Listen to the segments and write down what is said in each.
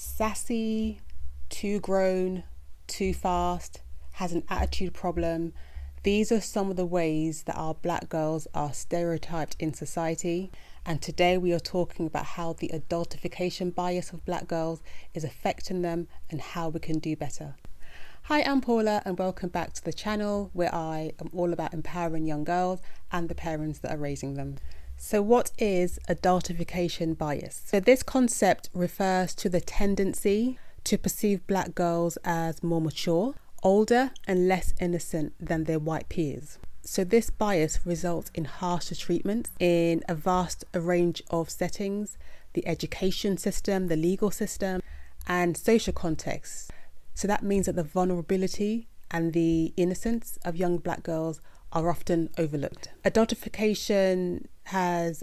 sassy, too grown, too fast, has an attitude problem. These are some of the ways that our black girls are stereotyped in society. And today we are talking about how the adultification bias of black girls is affecting them and how we can do better. Hi, I'm Paula and welcome back to the channel where I am all about empowering young girls and the parents that are raising them. So what is adultification bias? So this concept refers to the tendency to perceive black girls as more mature, older and less innocent than their white peers. So this bias results in harsher treatment in a vast range of settings, the education system, the legal system, and social contexts. So that means that the vulnerability and the innocence of young black girls are often overlooked. Adultification has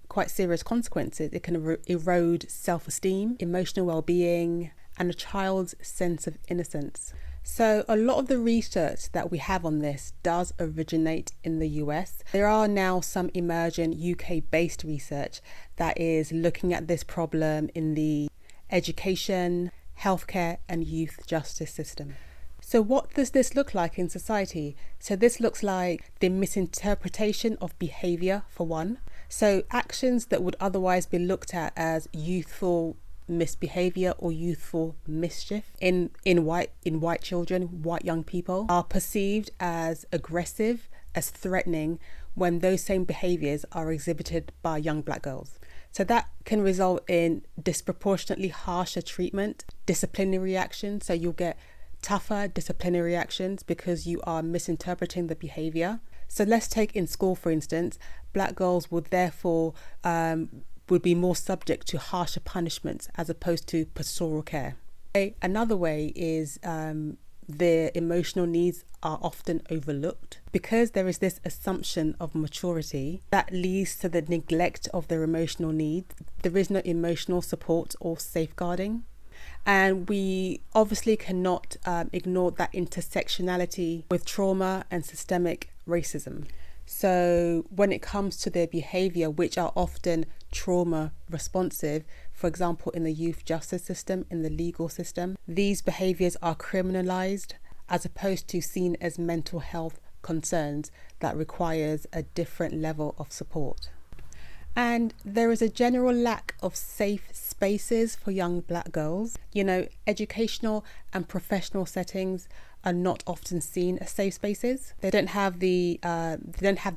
quite serious consequences. It can erode self-esteem, emotional well-being, and a child's sense of innocence. So a lot of the research that we have on this does originate in the US. There are now some emerging UK-based research that is looking at this problem in the education, healthcare, and youth justice system. So what does this look like in society? So this looks like the misinterpretation of behavior, for one. So actions that would otherwise be looked at as youthful misbehavior or youthful mischief in white children, white young people, are perceived as aggressive, as threatening, when those same behaviors are exhibited by young black girls. So that can result in disproportionately harsher treatment, disciplinary action. So you'll get tougher disciplinary actions because you are misinterpreting the behavior. So let's take in school, for instance, black girls would therefore would be more subject to harsher punishments as opposed to pastoral care. Another way is their emotional needs are often overlooked because there is this assumption of maturity that leads to the neglect of their emotional needs. There is no emotional support or safeguarding. And we obviously cannot ignore that intersectionality with trauma and systemic racism. So when it comes to their behavior, which are often trauma responsive, for example, in the youth justice system, in the legal system, these behaviors are criminalized as opposed to seen as mental health concerns that requires a different level of support. And there is a general lack of safe spaces for young black girls. You know, educational and professional settings are not often seen as safe spaces. They don't have the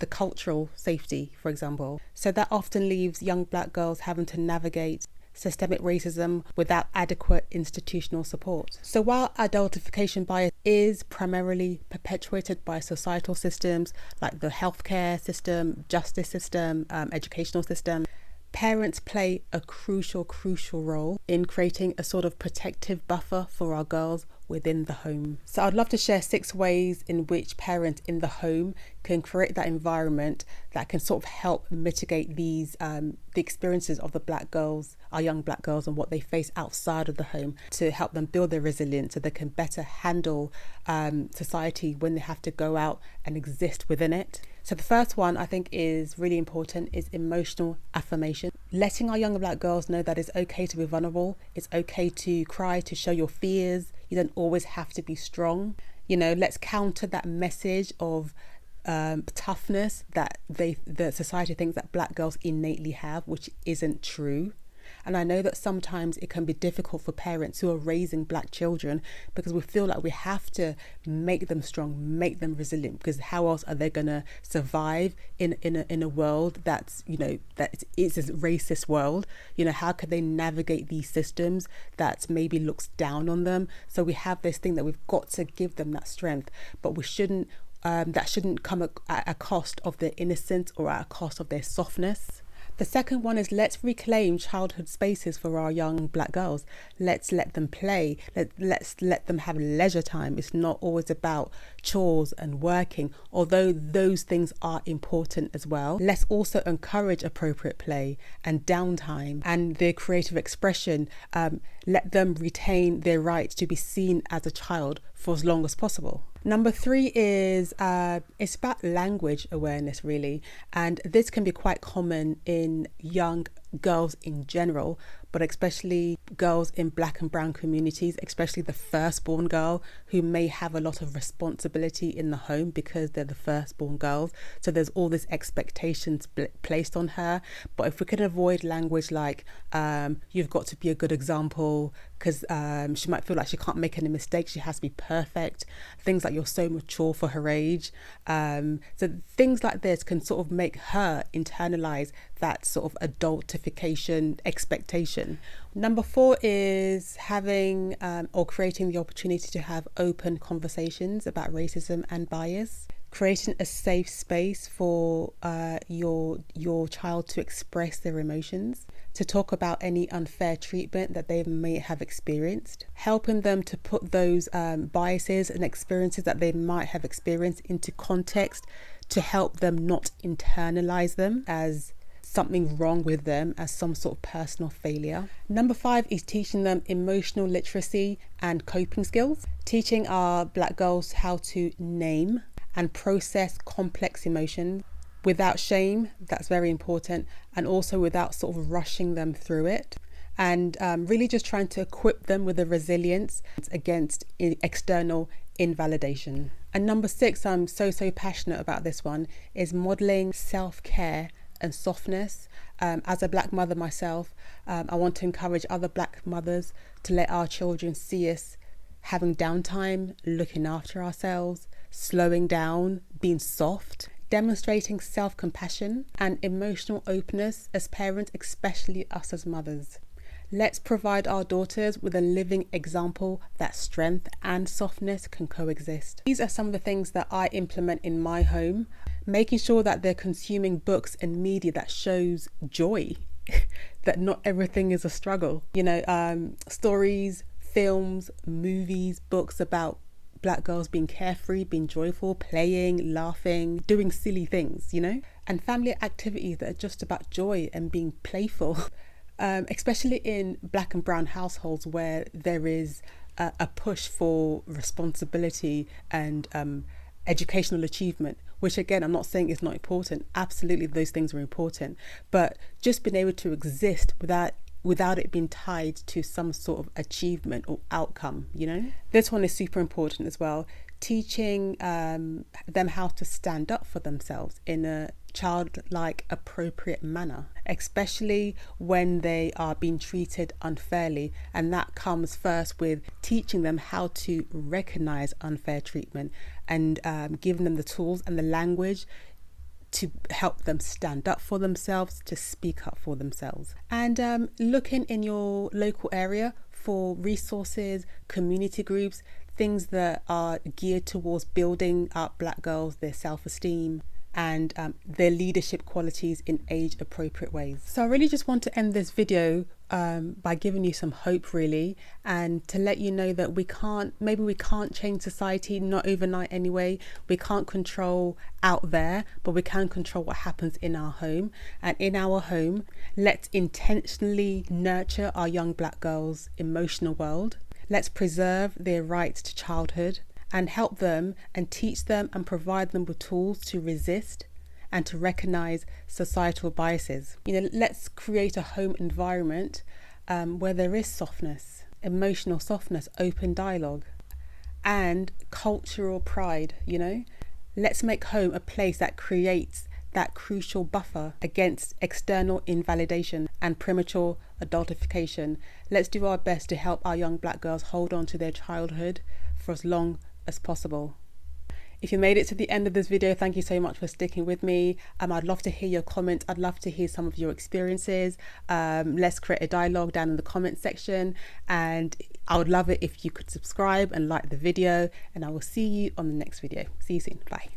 cultural safety, for example. So that often leaves young black girls having to navigate systemic racism without adequate institutional support. So while adultification bias is primarily perpetuated by societal systems like the healthcare system, justice system, educational system, parents play a crucial role in creating a sort of protective buffer for our girls within the home. So I'd love to share 6 ways in which parents in the home can create that environment that can sort of help mitigate these the experiences of the black girls, our young black girls, and what they face outside of the home, to help them build their resilience so they can better handle society when they have to go out and exist within it. So the first one I think is really important is emotional affirmation. Letting our young black girls know that it's okay to be vulnerable, it's okay to cry, to show your fears. You don't always have to be strong. You know, let's counter that message of toughness that the society thinks that black girls innately have, which isn't true. And I know that sometimes it can be difficult for parents who are raising black children because we feel like we have to make them strong, make them resilient, because how else are they going to survive in a world that's, you know, that is a racist world? You know, how could they navigate these systems that maybe looks down on them? So we have this thing that we've got to give them that strength, but we shouldn't that shouldn't come at a cost of their innocence or at a cost of their softness. The second one is let's reclaim childhood spaces for our young black girls. Let's let them play. Let's let them have leisure time. It's not always about chores and working, although those things are important as well. Let's also encourage appropriate play and downtime and their creative expression. Let them retain their right to be seen as a child for as long as possible. Number 3 is it's about language awareness, really, and this can be quite common in young girls in general, but especially girls in black and brown communities, especially the firstborn girl, who may have a lot of responsibility in the home because they're the firstborn girls. So there's all this expectations placed on her. But if we can avoid language like, you've got to be a good example, because she might feel like she can't make any mistakes, she has to be perfect. Things like, you're so mature for her age. So things like this can sort of make her internalize that sort of adultification expectation. Number 4 is having or creating the opportunity to have open conversations about racism and bias. Creating a safe space for your child to express their emotions, to talk about any unfair treatment that they may have experienced, helping them to put those biases and experiences that they might have experienced into context to help them not internalize them as something wrong with them, as some sort of personal failure. Number 5 is teaching them emotional literacy and coping skills, teaching our black girls how to name and process complex emotions without shame. That's very important, and also without sort of rushing them through it, and really just trying to equip them with a resilience against external invalidation. And number 6, I'm so passionate about this one, is modeling self-care and softness. As a black mother myself, I want to encourage other black mothers to let our children see us having downtime, looking after ourselves, slowing down, being soft, demonstrating self-compassion and emotional openness as parents, especially us as mothers. Let's provide our daughters with a living example that strength and softness can coexist. These are some of the things that I implement in my home, making sure that they're consuming books and media that shows joy, that not everything is a struggle. Stories, films, movies, books about black girls being carefree, being joyful, playing, laughing, doing silly things, and family activities that are just about joy and being playful. Especially in black and brown households where there is a push for responsibility and educational achievement, which again, I'm not saying is not important. Absolutely, those things are important, but just being able to exist without it being tied to some sort of achievement or outcome, This one is super important as well. Teaching them how to stand up for themselves in a childlike, appropriate manner, especially when they are being treated unfairly. And that comes first with teaching them how to recognize unfair treatment and giving them the tools and the language to help them stand up for themselves, to speak up for themselves. And looking in your local area for resources, community groups, things that are geared towards building up black girls, their self-esteem and their leadership qualities in age-appropriate ways. So I really just want to end this video by giving you some hope, really, and to let you know that we can't change society, not overnight anyway. We can't control out there, but we can control what happens in our home. And in our home, let's intentionally nurture our young black girls' emotional world. Let's preserve their rights to childhood and help them and teach them and provide them with tools to resist and to recognize societal biases. Let's create a home environment where there is softness, emotional softness, open dialogue, and cultural pride. Let's make home a place that creates that crucial buffer against external invalidation and premature adultification. Let's do our best to help our young black girls hold on to their childhood for as long as possible. If you made it to the end of this video, thank you so much for sticking with me. I'd love to hear your comments. I'd love to hear some of your experiences. Let's create a dialogue down in the comment section, and I would love it if you could subscribe and like the video, and I will see you on the next video. See you soon. Bye.